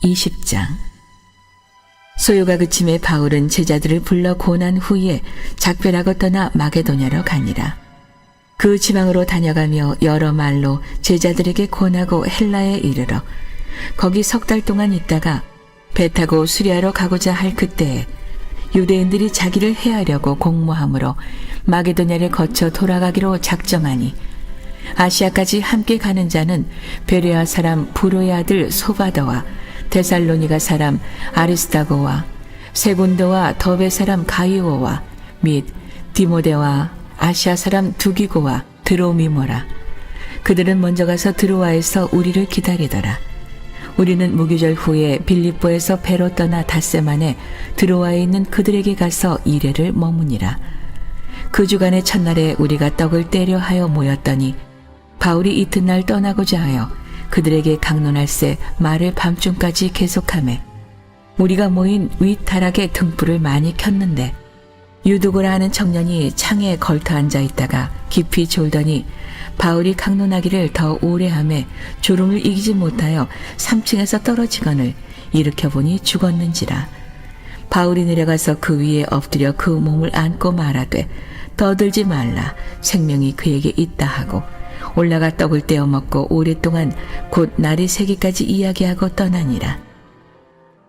20장. 소요가 그침에 바울은 제자들을 불러 고난 후에 작별하고 떠나 마게도냐로 가니라. 그 지방으로 다녀가며 여러 말로 제자들에게 권하고 헬라에 이르러 거기 석 달 동안 있다가 배 타고 수리하러 가고자 할 그때에 유대인들이 자기를 해하려고 공모함으로 마게도냐를 거쳐 돌아가기로 작정하니 아시아까지 함께 가는 자는 베레아 사람 부로의 아들 소바더와 데살로니가 사람 아리스다고와 세군도와 더베 사람 가이오와 및 디모데와 아시아 사람 두기고와 드로미모라. 그들은 먼저 가서 드로아에서 우리를 기다리더라. 우리는 무교절 후에 빌립보에서 배로 떠나 닷새만에 드로아에 있는 그들에게 가서 이레를 머무니라. 그 주간의 첫날에 우리가 떡을 떼려 하여 모였더니 바울이 이튿날 떠나고자 하여 그들에게 강론할새 말을 밤중까지 계속하매 우리가 모인 윗다락에 등불을 많이 켰는데 유두고라 하는 청년이 창에 걸터 앉아 있다가 깊이 졸더니 바울이 강론하기를 더 오래 하매 졸음을 이기지 못하여 3층에서 떨어지거늘 일으켜 보니 죽었는지라. 바울이 내려가서 그 위에 엎드려 그 몸을 안고 말하되 더 들지 말라, 생명이 그에게 있다 하고 올라가 떡을 떼어 먹고 오랫동안 곧 날이 새기까지 이야기하고 떠나니라.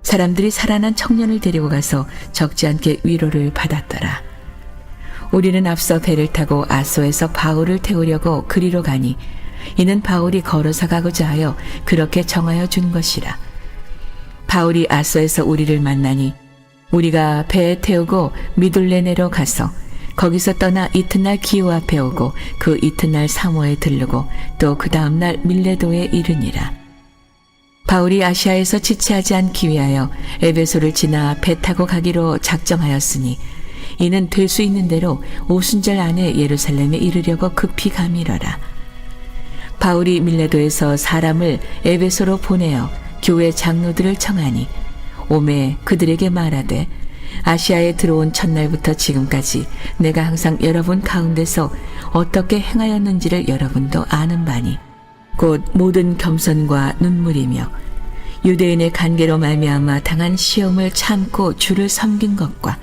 사람들이 살아난 청년을 데리고 가서 적지 않게 위로를 받았더라. 우리는 앞서 배를 타고 아소에서 바울을 태우려고 그리로 가니 이는 바울이 걸어서 가고자 하여 그렇게 정하여 준 것이라. 바울이 아소에서 우리를 만나니 우리가 배에 태우고 미둘레네로 가서 거기서 떠나 이튿날 기오 앞에 오고 그 이튿날 사모에 들르고 또 그 다음날 밀레도에 이르니라. 바울이 아시아에서 지체하지 않기 위하여 에베소를 지나 배 타고 가기로 작정하였으니 이는 될 수 있는 대로 오순절 안에 예루살렘에 이르려고 급히 가미러라. 바울이 밀레도에서 사람을 에베소로 보내어 교회 장로들을 청하니 오매 그들에게 말하되 아시아에 들어온 첫날부터 지금까지 내가 항상 여러분 가운데서 어떻게 행하였는지를 여러분도 아는 바니 곧 모든 겸손과 눈물이며 유대인의 관계로 말미암아 당한 시험을 참고 주를 섬긴 것과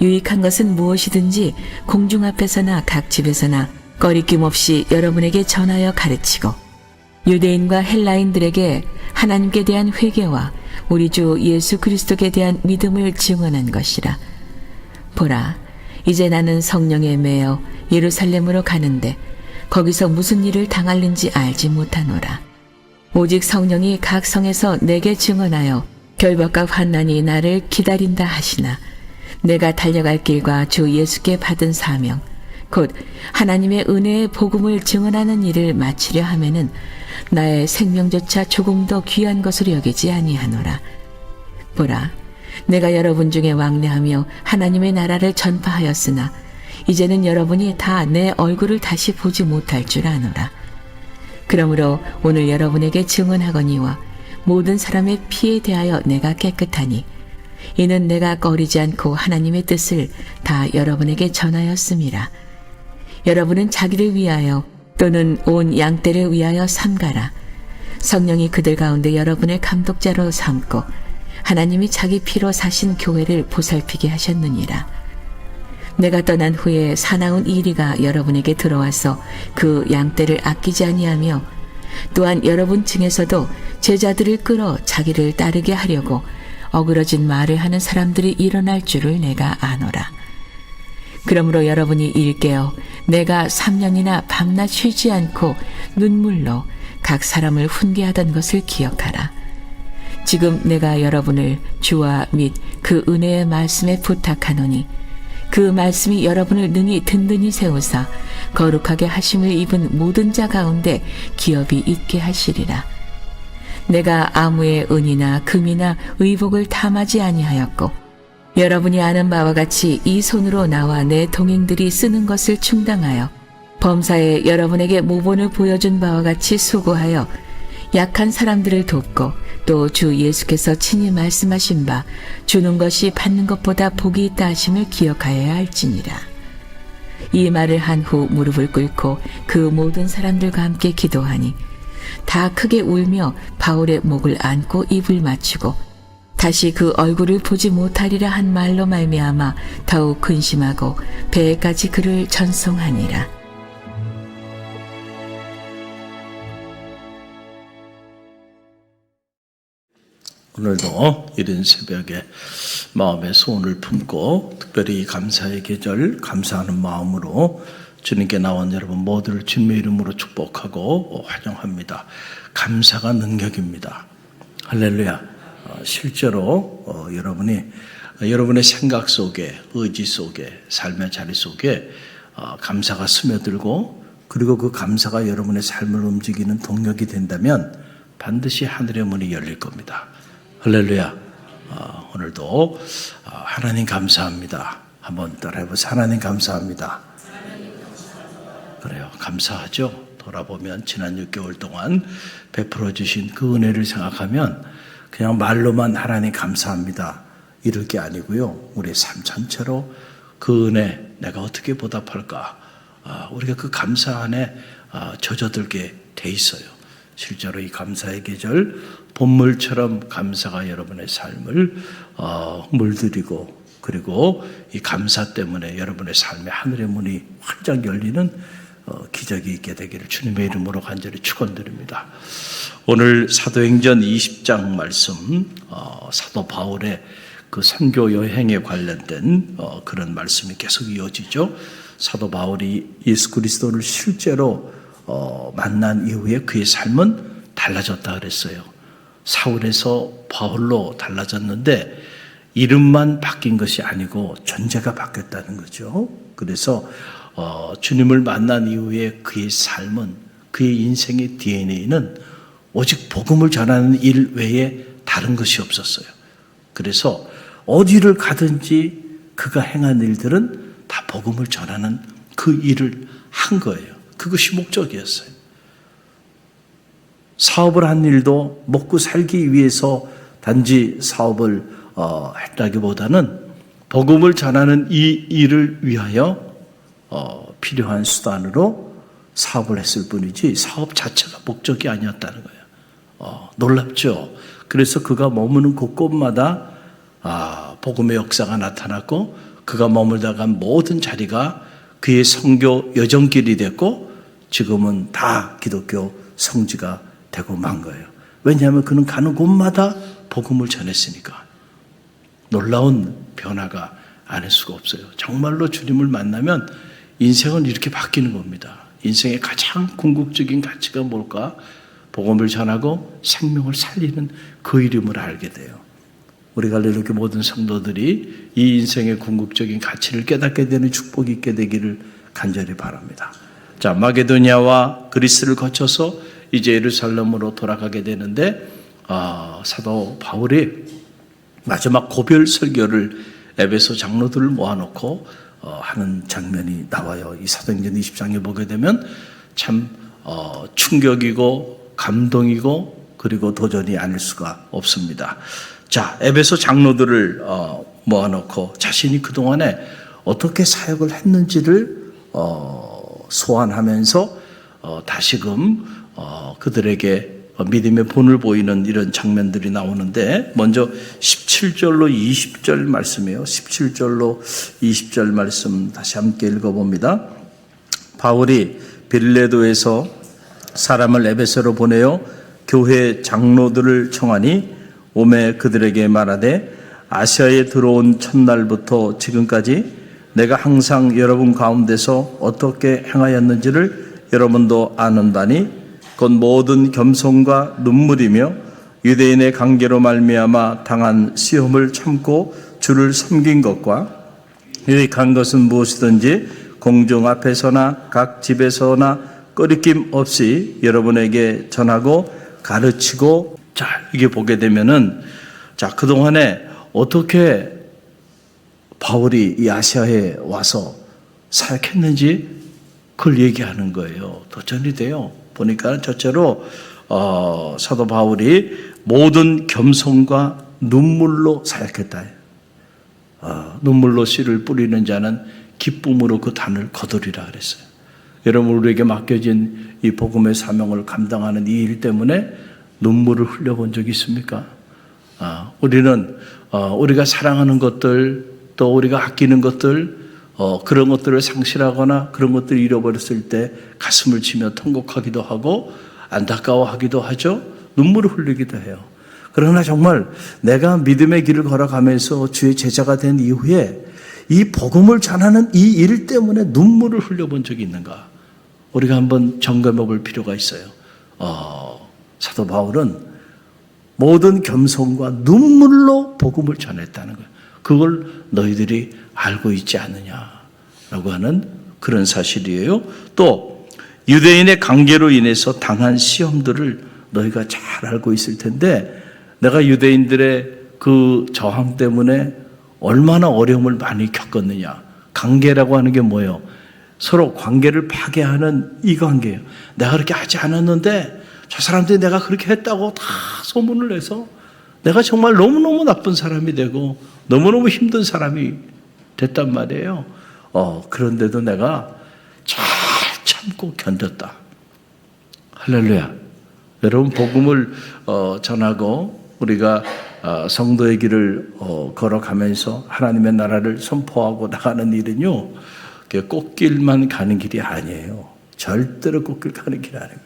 유익한 것은 무엇이든지 공중 앞에서나 각 집에서나 꺼리낌 없이 여러분에게 전하여 가르치고 유대인과 헬라인들에게 하나님께 대한 회개와 우리 주 예수 그리스도께 대한 믿음을 증언한 것이라. 보라, 이제 나는 성령에 매여 예루살렘으로 가는데 거기서 무슨 일을 당할는지 알지 못하노라. 오직 성령이 각 성에서 내게 증언하여 결박과 환난이 나를 기다린다 하시나 내가 달려갈 길과 주 예수께 받은 사명 곧 하나님의 은혜의 복음을 증언하는 일을 마치려 하면은 나의 생명조차 조금 더 귀한 것으로 여기지 아니하노라. 보라, 내가 여러분 중에 왕래하며 하나님의 나라를 전파하였으나 이제는 여러분이 다 내 얼굴을 다시 보지 못할 줄 아노라. 그러므로 오늘 여러분에게 증언하거니와 모든 사람의 피에 대하여 내가 깨끗하니 이는 내가 꺼리지 않고 하나님의 뜻을 다 여러분에게 전하였음이라. 여러분은 자기를 위하여 또는 온 양떼를 위하여 삼가라. 성령이 그들 가운데 여러분을 감독자로 삼고 하나님이 자기 피로 사신 교회를 보살피게 하셨느니라. 내가 떠난 후에 사나운 이리가 여러분에게 들어와서 그 양떼를 아끼지 아니하며 또한 여러분 중에서도 제자들을 끌어 자기를 따르게 하려고 어그러진 말을 하는 사람들이 일어날 줄을 내가 아노라. 그러므로 여러분이 일깨어 내가 3년이나 밤낮 쉬지 않고 눈물로 각 사람을 훈계하던 것을 기억하라. 지금 내가 여러분을 주와 및 그 은혜의 말씀에 부탁하노니 그 말씀이 여러분을 능히 든든히 세우사 거룩하게 하심을 입은 모든 자 가운데 기업이 있게 하시리라. 내가 아무의 은이나 금이나 의복을 탐하지 아니하였고 여러분이 아는 바와 같이 이 손으로 나와 내 동행들이 쓰는 것을 충당하여 범사에 여러분에게 모본을 보여준 바와 같이 수고하여 약한 사람들을 돕고 또 주 예수께서 친히 말씀하신 바 주는 것이 받는 것보다 복이 있다 하심을 기억하여야 할지니라. 이 말을 한 후 무릎을 꿇고 그 모든 사람들과 함께 기도하니 다 크게 울며 바울의 목을 안고 입을 맞추고 다시 그 얼굴을 보지 못하리라 한 말로 말미암아 더욱 근심하고 배에까지 그를 전송하니라. 오늘도 이른 새벽에 마음의 소원을 품고 특별히 감사의 계절, 감사하는 마음으로 주님께 나온 여러분 모두를 주님의 이름으로 축복하고 환영합니다. 감사가 능력입니다. 할렐루야. 실제로 여러분이 여러분의 생각 속에, 의지 속에, 삶의 자리 속에 감사가 스며들고 그리고 그 감사가 여러분의 삶을 움직이는 동력이 된다면 반드시 하늘의 문이 열릴 겁니다. 할렐루야. 오늘도 하나님 감사합니다. 한번 따라해보세요. 하나님 감사합니다. 그래요. 감사하죠. 돌아보면 지난 6개월 동안 베풀어 주신 그 은혜를 생각하면 그냥 말로만 하나님 감사합니다 이럴 게 아니고요. 우리의 삶 전체로 그 은혜 내가 어떻게 보답할까. 우리가 그 감사 안에 젖어들게 돼 있어요. 실제로 이 감사의 계절 본물처럼 감사가 여러분의 삶을 물들이고 그리고 이 감사 때문에 여러분의 삶의 하늘의 문이 활짝 열리는 기적이 있게 되기를 주님의 이름으로 간절히 축원드립니다. 오늘 사도행전 20장 말씀 사도 바울의 그 선교 여행에 관련된 그런 말씀이 계속 이어지죠. 사도 바울이 예수 그리스도를 실제로 만난 이후에 그의 삶은 달라졌다 그랬어요. 사울에서 바울로 달라졌는데 이름만 바뀐 것이 아니고 존재가 바뀌었다는 거죠. 그래서 주님을 만난 이후에 그의 삶은 그의 인생의 DNA는 오직 복음을 전하는 일 외에 다른 것이 없었어요. 그래서 어디를 가든지 그가 행한 일들은 다 복음을 전하는 그 일을 한 거예요. 그것이 목적이었어요. 사업을 한 일도 먹고 살기 위해서 단지 사업을 했다기보다는 복음을 전하는 이 일을 위하여 필요한 수단으로 사업을 했을 뿐이지 사업 자체가 목적이 아니었다는 거예요. 놀랍죠. 그래서 그가 머무는 곳곳마다 복음의 역사가 나타났고 그가 머물다 간 모든 자리가 그의 선교 여정길이 됐고 지금은 다 기독교 성지가 되고 만 거예요. 왜냐하면 그는 가는 곳마다 복음을 전했으니까. 놀라운 변화가 아닐 수가 없어요. 정말로 주님을 만나면 인생은 이렇게 바뀌는 겁니다. 인생의 가장 궁극적인 가치가 뭘까? 복음을 전하고 생명을 살리는 그 이름을 알게 돼요. 우리 갈릴리교회 모든 성도들이 이 인생의 궁극적인 가치를 깨닫게 되는 축복이 있게 되기를 간절히 바랍니다. 자, 마게도냐와 그리스를 거쳐서 이제 예루살렘으로 돌아가게 되는데 사도 바울이 마지막 고별 설교를 에베소 장로들을 모아놓고 하는 장면이 나와요. 이 사도행전 20장에 보게 되면 참 충격이고 감동이고 그리고 도전이 아닐 수가 없습니다. 자, 에베소 장로들을 모아놓고 자신이 그동안에 어떻게 사역을 했는지를 소환하면서 다시금 그들에게 믿음의 본을 보이는 이런 장면들이 나오는데 먼저 17절로 20절 말씀이에요. 17절로 20절 말씀 다시 함께 읽어봅니다. 바울이 빌레도에서 사람을 에베소로 보내어 교회 장로들을 청하니 오매 그들에게 말하되 아시아에 들어온 첫날부터 지금까지 내가 항상 여러분 가운데서 어떻게 행하였는지를 여러분도 아는다니 곧 모든 겸손과 눈물이며 유대인의 관계로 말미암아 당한 시험을 참고 주를 섬긴 것과 유익한 것은 무엇이든지 공중 앞에서나 각 집에서나 꺼리낌 없이 여러분에게 전하고 가르치고. 자, 이게 보게 되면은 자, 그동안에 어떻게 바울이 이 아시아에 와서 사역했는지 그걸 얘기하는 거예요. 도전이 돼요. 보니까 첫째로 사도 바울이 모든 겸손과 눈물로 사역했다. 눈물로 씨를 뿌리는 자는 기쁨으로 그 단을 거두리라 그랬어요. 여러분, 우리에게 맡겨진 이 복음의 사명을 감당하는 이 일 때문에 눈물을 흘려본 적이 있습니까? 우리는 우리가 사랑하는 것들, 또 우리가 아끼는 것들, 그런 것들을 상실하거나 그런 것들을 잃어버렸을 때 가슴을 치며 통곡하기도 하고 안타까워하기도 하죠. 눈물을 흘리기도 해요. 그러나 정말 내가 믿음의 길을 걸어가면서 주의 제자가 된 이후에 이 복음을 전하는 이 일 때문에 눈물을 흘려본 적이 있는가? 우리가 한번 점검해 볼 필요가 있어요. 사도 바울은 모든 겸손과 눈물로 복음을 전했다는 거예요. 그걸 너희들이 알고 있지 않느냐라고 하는 그런 사실이에요. 또 유대인의 관계로 인해서 당한 시험들을 너희가 잘 알고 있을 텐데, 내가 유대인들의 그 저항 때문에 얼마나 어려움을 많이 겪었느냐. 관계라고 하는 게 뭐예요? 서로 관계를 파괴하는 이 관계예요. 내가 그렇게 하지 않았는데 저 사람들이 내가 그렇게 했다고 다 소문을 내서 내가 정말 너무너무 나쁜 사람이 되고 너무너무 힘든 사람이 됐단 말이에요. 그런데도 내가 잘 참고 견뎠다. 할렐루야. 여러분, 복음을 전하고 우리가 성도의 길을 걸어가면서 하나님의 나라를 선포하고 나가는 일은요, 꽃길만 가는 길이 아니에요. 절대로 꽃길 가는 길이 아닙니다.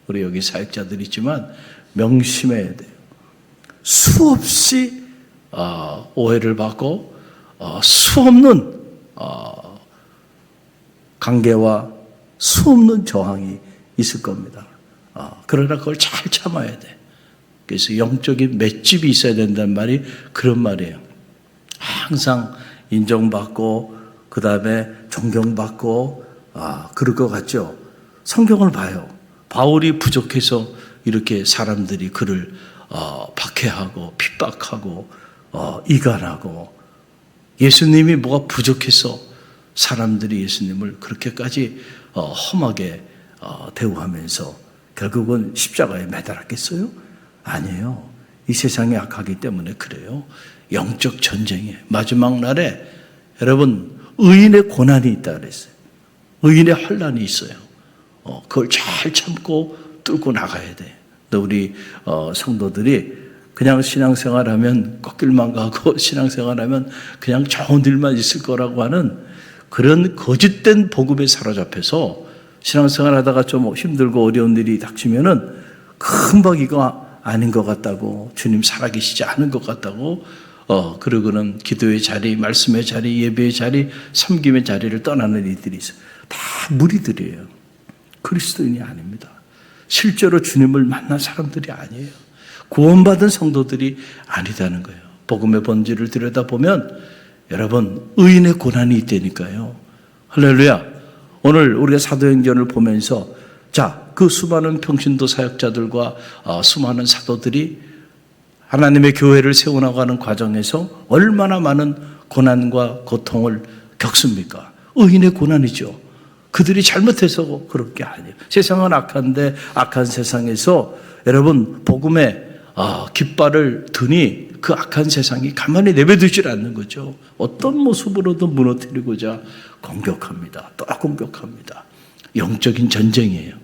우리 여기 사역자들 있지만 명심해야 돼요. 수없이 오해를 받고 수없는 관계와 수없는 저항이 있을 겁니다. 그러나 그걸 잘 참아야 돼. 그래서 영적인 맷집이 있어야 된다는 말이 그런 말이에요. 항상 인정받고 그 다음에 존경받고 그럴 것 같죠. 성경을 봐요. 바울이 부족해서 이렇게 사람들이 그를 박해하고 핍박하고 이간하고, 예수님이 뭐가 부족해서 사람들이 예수님을 그렇게까지 험하게 대우하면서 결국은 십자가에 매달았겠어요? 아니에요. 이 세상이 악하기 때문에 그래요. 영적 전쟁이에요. 마지막 날에 여러분, 의인의 고난이 있다 그랬어요. 의인의 환난이 있어요. 그걸 잘 참고 뚫고 나가야 돼. 또 우리 성도들이 그냥 신앙생활하면 꽃길만 가고 신앙생활하면 그냥 좋은 일만 있을 거라고 하는 그런 거짓된 복음에 사로잡혀서 신앙생활하다가 좀 힘들고 어려운 일이 닥치면은 금방 이거 아닌 것 같다고, 주님 살아계시지 않은 것 같다고, 그러고는 기도의 자리, 말씀의 자리, 예배의 자리, 섬김의 자리를 떠나는 이들이 있어요. 다 무리들이에요. 그리스도인이 아닙니다. 실제로 주님을 만난 사람들이 아니에요. 구원받은 성도들이 아니다는 거예요. 복음의 본질을 들여다보면 여러분, 의인의 고난이 있다니까요. 할렐루야. 오늘 우리가 사도행전을 보면서 그 수많은 평신도 사역자들과 수많은 사도들이 하나님의 교회를 세워나가는 과정에서 얼마나 많은 고난과 고통을 겪습니까? 의인의 고난이죠. 그들이 잘못해서 그럴 게 아니에요. 세상은 악한데 악한 세상에서 여러분, 복음의 깃발을 드니 그 악한 세상이 가만히 내버려두질 않는 거죠. 어떤 모습으로도 무너뜨리고자 공격합니다. 또 공격합니다. 영적인 전쟁이에요.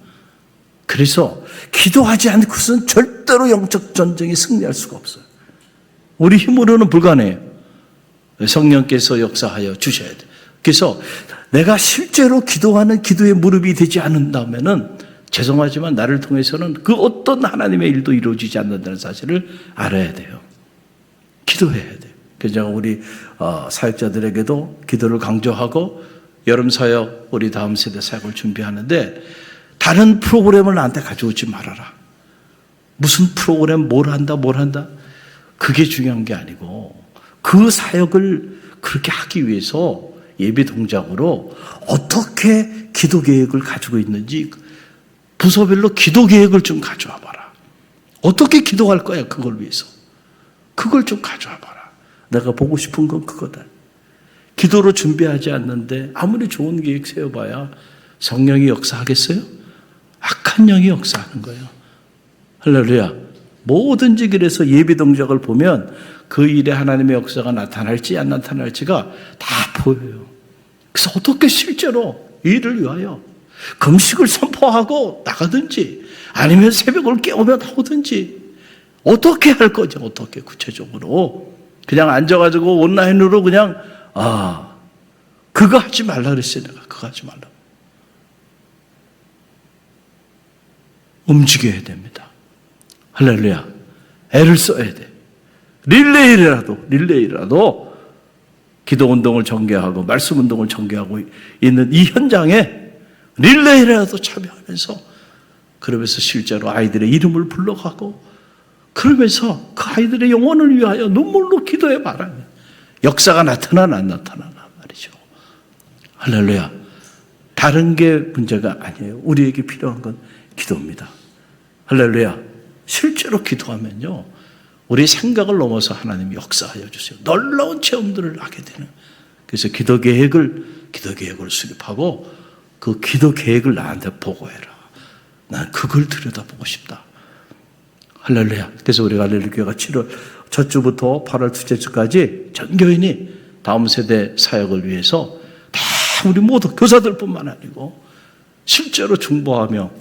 그래서 기도하지 않고서는 절대로 영적 전쟁에 승리할 수가 없어요. 우리 힘으로는 불가능해요. 성령께서 역사하여 주셔야 돼요. 그래서 내가 실제로 기도하는 기도의 무릎이 되지 않는다면은 죄송하지만 나를 통해서는 그 어떤 하나님의 일도 이루어지지 않는다는 사실을 알아야 돼요. 기도해야 돼요. 그래서 제가 우리 사역자들에게도 기도를 강조하고 여름 사역, 우리 다음 세대 사역을 준비하는데 다른 프로그램을 나한테 가져오지 말아라. 무슨 프로그램 뭘 한다 그게 중요한 게 아니고 그 사역을 그렇게 하기 위해서 예배 동작으로 어떻게 기도 계획을 가지고 있는지 부서별로 기도 계획을 좀 가져와 봐라. 어떻게 기도할 거야 그걸 위해서. 그걸 좀 가져와 봐라. 내가 보고 싶은 건 그거다. 기도로 준비하지 않는데 아무리 좋은 계획 세워봐야 성령이 역사하겠어요? 악한 영이 역사하는 거예요. 할렐루야. 뭐든지 그래서 예배 동작을 보면 그 일에 하나님의 역사가 나타날지 안 나타날지가 다 보여요. 그래서 어떻게 실제로 일을 위하여 금식을 선포하고 나가든지 아니면 새벽을 깨우며 나오든지 어떻게 할 거죠? 어떻게 구체적으로 그냥 앉아가지고 온라인으로 그냥 그거 하지 말라 그랬어요. 내가 그거 하지 말라. 움직여야 됩니다. 할렐루야. 애를 써야 돼. 릴레이라도 기도 운동을 전개하고 말씀 운동을 전개하고 있는 이 현장에 릴레이라도 참여하면서 그러면서 실제로 아이들의 이름을 불러가고 그러면서 그 아이들의 영혼을 위하여 눈물로 기도해 말하면 역사가 나타나나 안 나타나나 말이죠. 할렐루야. 다른 게 문제가 아니에요. 우리에게 필요한 건 기도입니다. 할렐루야. 실제로 기도하면요. 우리 생각을 넘어서 하나님이 역사하여 주세요. 놀라운 체험들을 하게 되는. 그래서 기도 계획을 수립하고 그 기도 계획을 나한테 보고해라. 난 그걸 들여다보고 싶다. 할렐루야. 그래서 우리가 할렐루야 교회가 7월 첫 주부터 8월 둘째 주까지 전 교인이 다음 세대 사역을 위해서 다 우리 모두 교사들뿐만 아니고 실제로 중보하며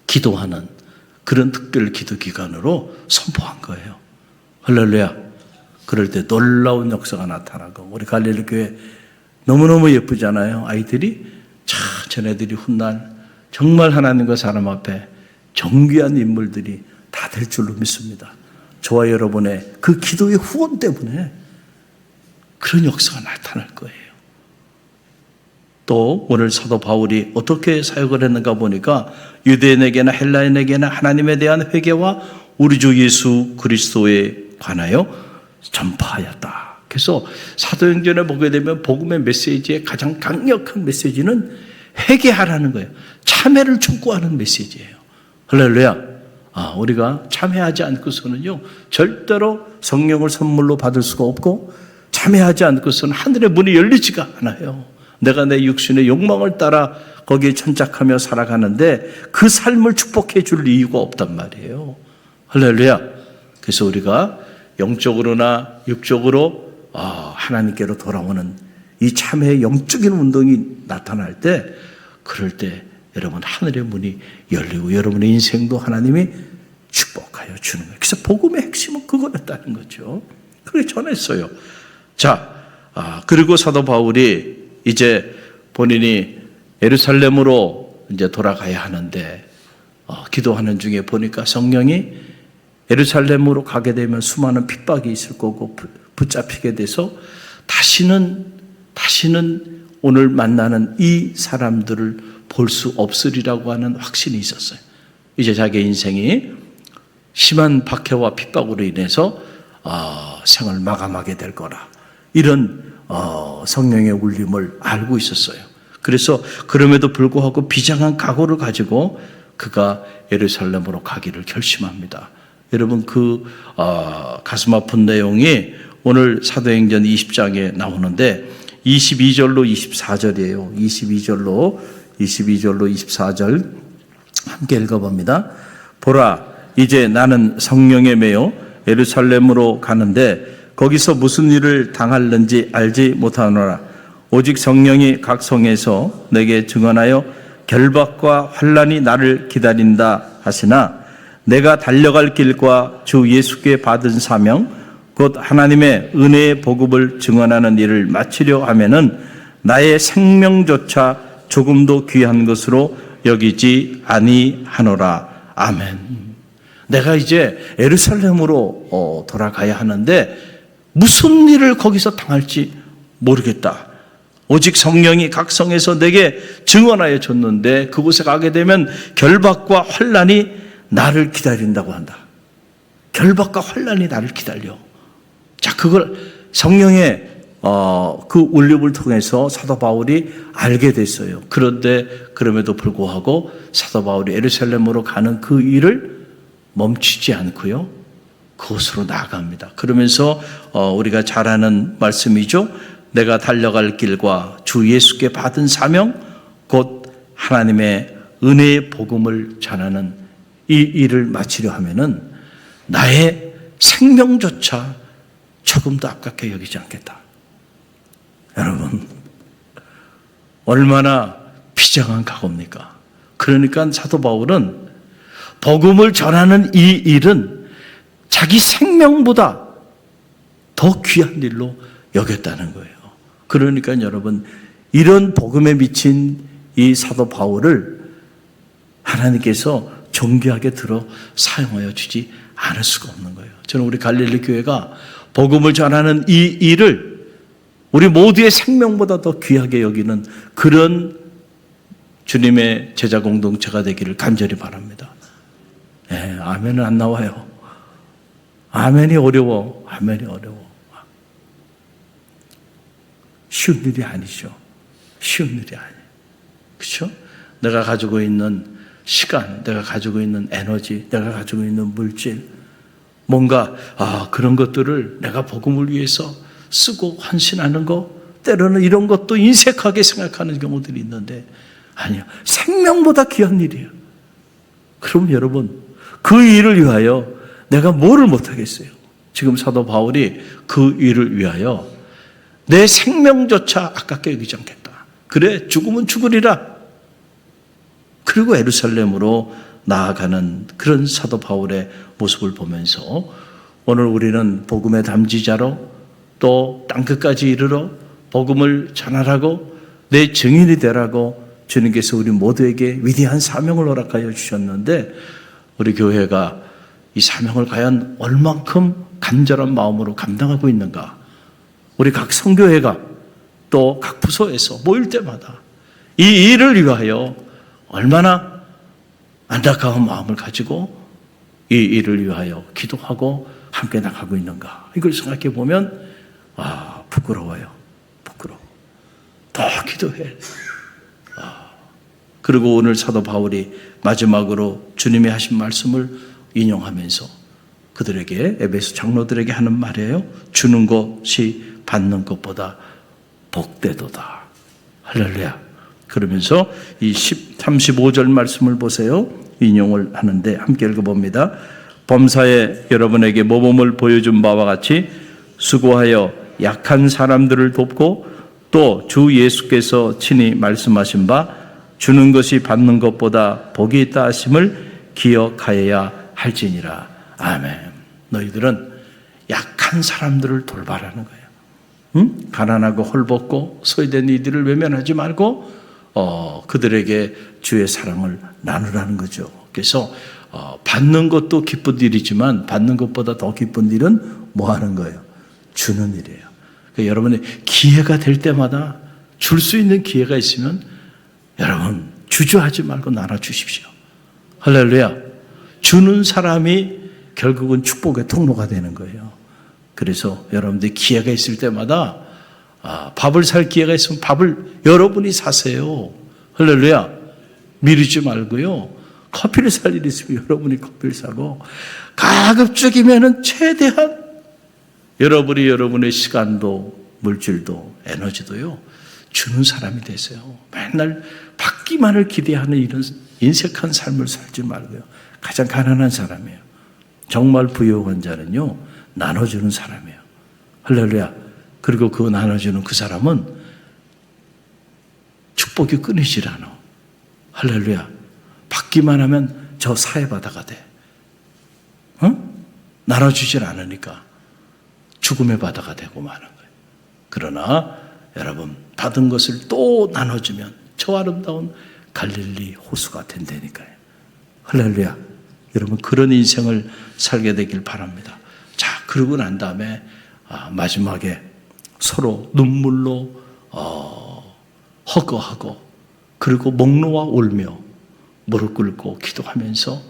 기도하는 그런 특별 기도 기간으로 선포한 거예요. 할렐루야. 그럴 때 놀라운 역사가 나타나고 우리 갈릴리 교회 너무너무 예쁘잖아요. 아이들이 쟤네들이 훗날 정말 하나님과 사람 앞에 정귀한 인물들이 다 될 줄로 믿습니다. 저와 여러분의 그 기도의 후원 때문에 그런 역사가 나타날 거예요. 또 오늘 사도 바울이 어떻게 사역을 했는가 보니까 유대인에게나 헬라인에게나 하나님에 대한 회개와 우리 주 예수 그리스도에 관하여 전파하였다. 그래서 사도행전에 보게 되면 복음의 메시지의 가장 강력한 메시지는 회개하라는 거예요. 참회를 촉구하는 메시지예요. 할렐루야. 우리가 참회하지 않고서는요 절대로 성령을 선물로 받을 수가 없고 참회하지 않고서는 하늘의 문이 열리지가 않아요. 내가 내 육신의 욕망을 따라 거기에 천착하며 살아가는데 그 삶을 축복해 줄 이유가 없단 말이에요. 할렐루야. 그래서 우리가 영적으로나 육적으로 하나님께로 돌아오는 이 참회의 영적인 운동이 나타날 때 그럴 때 여러분 하늘의 문이 열리고 여러분의 인생도 하나님이 축복하여 주는 거예요. 그래서 복음의 핵심은 그거였다는 거죠. 그렇게 전했어요. 자, 그리고 사도 바울이 이제 본인이 예루살렘으로 이제 돌아가야 하는데 기도하는 중에 보니까 성령이 예루살렘으로 가게 되면 수많은 핍박이 있을 거고 붙잡히게 돼서 다시는 오늘 만나는 이 사람들을 볼 수 없으리라고 하는 확신이 있었어요. 이제 자기 인생이 심한 박해와 핍박으로 인해서 생을 마감하게 될 거라 이런 성령의 울림을 알고 있었어요. 그래서 그럼에도 불구하고 비장한 각오를 가지고 그가 예루살렘으로 가기를 결심합니다. 여러분 그 가슴 아픈 내용이 오늘 사도행전 20장에 나오는데 22절로 24절이에요. 22절로 24절 함께 읽어봅니다. 보라, 이제 나는 성령에 매여 예루살렘으로 가는데 거기서 무슨 일을 당할는지 알지 못하노라. 오직 성령이 각 성에서 내게 증언하여 결박과 환난이 나를 기다린다 하시나 내가 달려갈 길과 주 예수께 받은 사명 곧 하나님의 은혜의 복음을 증언하는 일을 마치려 하면은 나의 생명조차 조금도 귀한 것으로 여기지 아니하노라. 아멘. 내가 이제 예루살렘으로 돌아가야 하는데 무슨 일을 거기서 당할지 모르겠다. 오직 성령이 각 성에서 내게 증언하여 줬는데 그곳에 가게 되면 결박과 환난이 나를 기다린다고 한다. 결박과 환난이 나를 기다려. 자, 그걸 성령의 그 울림을 통해서 사도 바울이 알게 됐어요. 그런데 그럼에도 불구하고 사도 바울이 예루살렘으로 가는 그 일을 멈추지 않고요. 그곳으로 나아갑니다. 그러면서 우리가 잘 아는 말씀이죠. 내가 달려갈 길과 주 예수께 받은 사명 곧 하나님의 은혜의 복음을 전하는 이 일을 마치려 하면은 나의 생명조차 조금도 아깝게 여기지 않겠다. 여러분, 얼마나 비장한 각오입니까? 그러니까 사도 바울은 복음을 전하는 이 일은 자기 생명보다 더 귀한 일로 여겼다는 거예요. 그러니까 여러분, 이런 복음에 미친 이 사도 바울을 하나님께서 존귀하게 들어 사용하여 주지 않을 수가 없는 거예요. 저는 우리 갈릴리 교회가 복음을 전하는 이 일을 우리 모두의 생명보다 더 귀하게 여기는 그런 주님의 제자 공동체가 되기를 간절히 바랍니다. 네, 아멘은 안 나와요. 아멘이 어려워. 아멘이 어려워. 쉬운 일이 아니죠. 쉬운 일이 아니에요. 그렇죠? 내가 가지고 있는 시간, 내가 가지고 있는 에너지, 내가 가지고 있는 물질, 뭔가 그런 것들을 내가 복음을 위해서 쓰고 헌신하는 거, 때로는 이런 것도 인색하게 생각하는 경우들이 있는데 아니요. 생명보다 귀한 일이에요. 그럼 여러분, 그 일을 위하여 내가 뭐를 못하겠어요? 지금 사도 바울이 그 일을 위하여 내 생명조차 아깝게 여기지 않겠다. 그래, 죽으면 죽으리라. 그리고 예루살렘으로 나아가는 그런 사도 바울의 모습을 보면서 오늘 우리는 복음의 담지자로 또 땅끝까지 이르러 복음을 전하라고 내 증인이 되라고 주님께서 우리 모두에게 위대한 사명을 허락하여 주셨는데 우리 교회가 이 사명을 과연 얼만큼 간절한 마음으로 감당하고 있는가? 우리 각 선교회가 또 각 부서에서 모일 때마다 이 일을 위하여 얼마나 안타까운 마음을 가지고 이 일을 위하여 기도하고 함께 나가고 있는가? 이걸 생각해 보면 부끄러워요. 부끄러워. 더 기도해. 그리고 오늘 사도 바울이 마지막으로 주님이 하신 말씀을 인용하면서 그들에게, 에베소 장로들에게 하는 말이에요. 주는 것이 받는 것보다 복되도다. 할렐루야. 그러면서 이 35절 말씀을 보세요. 인용을 하는데 함께 읽어봅니다. 범사에 여러분에게 모범을 보여준 바와 같이 수고하여 약한 사람들을 돕고 또 주 예수께서 친히 말씀하신 바 주는 것이 받는 것보다 복이 있다 하심을 기억하여야 할지니라. 아멘. 너희들은 약한 사람들을 돌봐라는 거예요. 응? 가난하고 헐벗고 소외된 이들을 외면하지 말고 그들에게 주의 사랑을 나누라는 거죠. 그래서 받는 것도 기쁜 일이지만 받는 것보다 더 기쁜 일은 뭐 하는 거예요? 주는 일이에요. 그러니까 여러분의 기회가 될 때마다 줄 수 있는 기회가 있으면 여러분 주저하지 말고 나눠주십시오. 할렐루야. 주는 사람이 결국은 축복의 통로가 되는 거예요. 그래서 여러분들이 기회가 있을 때마다 밥을 살 기회가 있으면 밥을 여러분이 사세요. 할렐루야. 미루지 말고요. 커피를 살 일이 있으면 여러분이 커피를 사고 가급적이면 최대한 여러분이 여러분의 시간도 물질도 에너지도요 주는 사람이 되세요. 맨날 받기만을 기대하는 이런 인색한 삶을 살지 말고요. 가장 가난한 사람이에요. 정말 부유한 자는요 나눠주는 사람이에요. 할렐루야. 그리고 그 나눠주는 그 사람은 축복이 끊이질 않아. 할렐루야. 받기만 하면 저 사회바다가 돼. 나눠주질 않으니까 죽음의 바다가 되고 마는 거예요. 그러나 여러분 받은 것을 또 나눠주면 저 아름다운 갈릴리 호수가 된다니까요. 할렐루야. 여러분 그런 인생을 살게 되길 바랍니다. 자, 그러고 난 다음에 마지막에 서로 눈물로 허거하고 그리고 목 놓아 울며 무릎 꿇고 기도하면서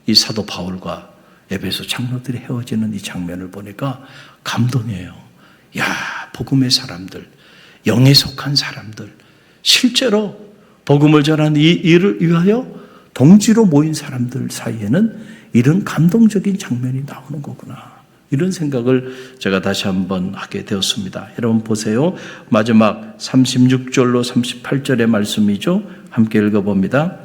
이 사도 바울과 에베소 장로들이 헤어지는 이 장면을 보니까 감동이에요. 야, 복음의 사람들, 영에 속한 사람들, 실제로 복음을 전하는 이 일을 위하여 동지로 모인 사람들 사이에는 이런 감동적인 장면이 나오는 거구나. 이런 생각을 제가 다시 한번 하게 되었습니다. 여러분 보세요. 마지막 36절로 38절의 말씀이죠. 함께 읽어봅니다.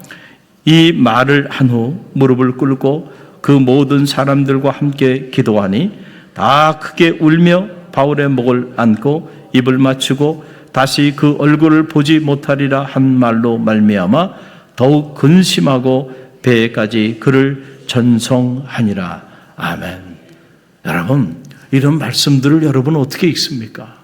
이 말을 한 후 무릎을 꿇고 그 모든 사람들과 함께 기도하니 다 크게 울며 바울의 목을 안고 입을 맞추고 다시 그 얼굴을 보지 못하리라 한 말로 말미암아 더욱 근심하고 배에까지 그를 전송하니라. 아멘. 여러분, 이런 말씀들을 여러분 어떻게 읽습니까?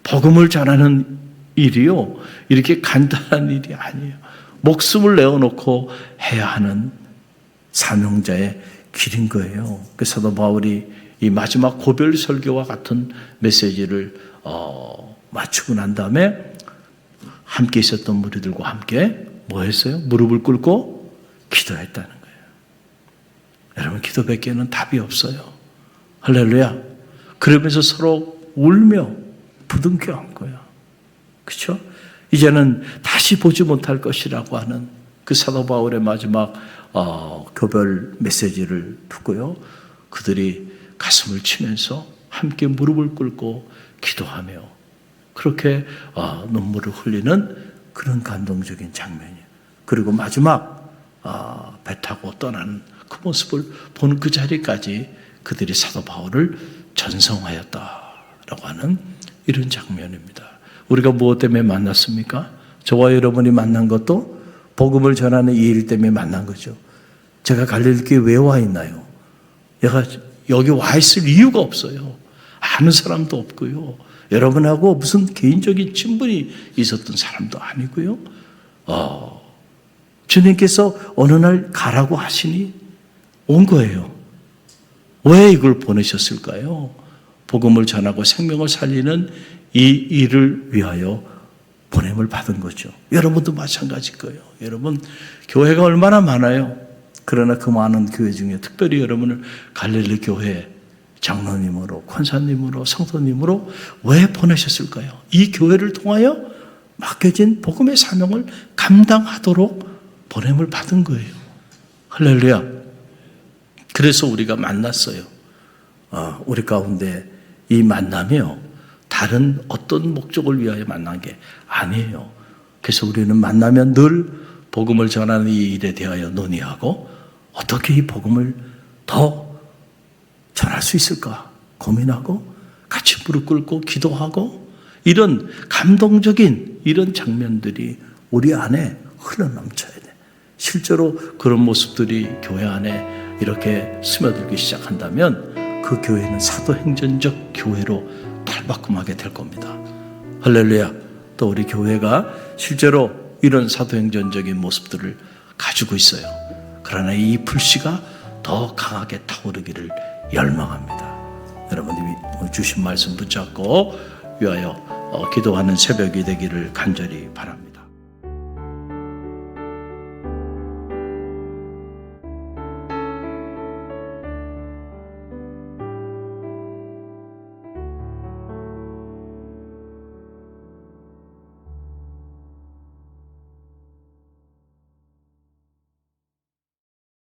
복음을 전하는 일이요, 이렇게 간단한 일이 아니에요. 목숨을 내어놓고 해야 하는 사명자의 길인 거예요. 그 사도 바울이 이 마지막 고별 설교와 같은 메시지를 마치고 난 다음에 함께 있었던 무리들과 함께 뭐 했어요? 무릎을 꿇고 기도했다는 거예요. 여러분, 기도밖에는 답이 없어요. 할렐루야. 그러면서 서로 울며 부둥켜 안고요. 그렇죠? 이제는 다시 보지 못할 것이라고 하는 그 사도 바울의 마지막 교별 메시지를 듣고요. 그들이 가슴을 치면서 함께 무릎을 꿇고 기도하며 그렇게 눈물을 흘리는 그런 감동적인 장면이에요. 그리고 마지막 배 타고 떠나는 그 모습을 보는 그 자리까지 그들이 사도 바울을 전송하였다라고 하는 이런 장면입니다. 우리가 무엇 때문에 만났습니까? 저와 여러분이 만난 것도 복음을 전하는 이 일 때문에 만난 거죠. 제가 갈릴리교에 왜 와 있나요? 내가 여기 와 있을 이유가 없어요. 아는 사람도 없고요. 여러분하고 무슨 개인적인 친분이 있었던 사람도 아니고요. 주님께서 어느 날 가라고 하시니 온 거예요. 왜 이걸 보내셨을까요? 복음을 전하고 생명을 살리는 이 일을 위하여 보냄을 받은 거죠. 여러분도 마찬가지일 거예요. 여러분, 교회가 얼마나 많아요. 그러나 그 많은 교회 중에 특별히 여러분을 갈릴리 교회 장로님으로, 권사님으로, 성도님으로 왜 보내셨을까요? 이 교회를 통하여 맡겨진 복음의 사명을 감당하도록 보냄을 받은 거예요. 할렐루야. 그래서 우리가 만났어요. 우리 가운데 이 만남이요, 다른 어떤 목적을 위하여 만난 게 아니에요. 그래서 우리는 만나면 늘 복음을 전하는 이 일에 대하여 논의하고 어떻게 이 복음을 더 전할 수 있을까 고민하고 같이 무릎 꿇고 기도하고 이런 감동적인 이런 장면들이 우리 안에 흘러넘쳐야 돼. 실제로 그런 모습들이 교회 안에 이렇게 스며들기 시작한다면 그 교회는 사도행전적 교회로 탈바꿈하게 될 겁니다. 할렐루야. 또 우리 교회가 실제로 이런 사도행전적인 모습들을 가지고 있어요. 그러나 이 불씨가 더 강하게 타오르기를 열망합니다. 여러분들이 주신 말씀 붙잡고 위하여 기도하는 새벽이 되기를 간절히 바랍니다.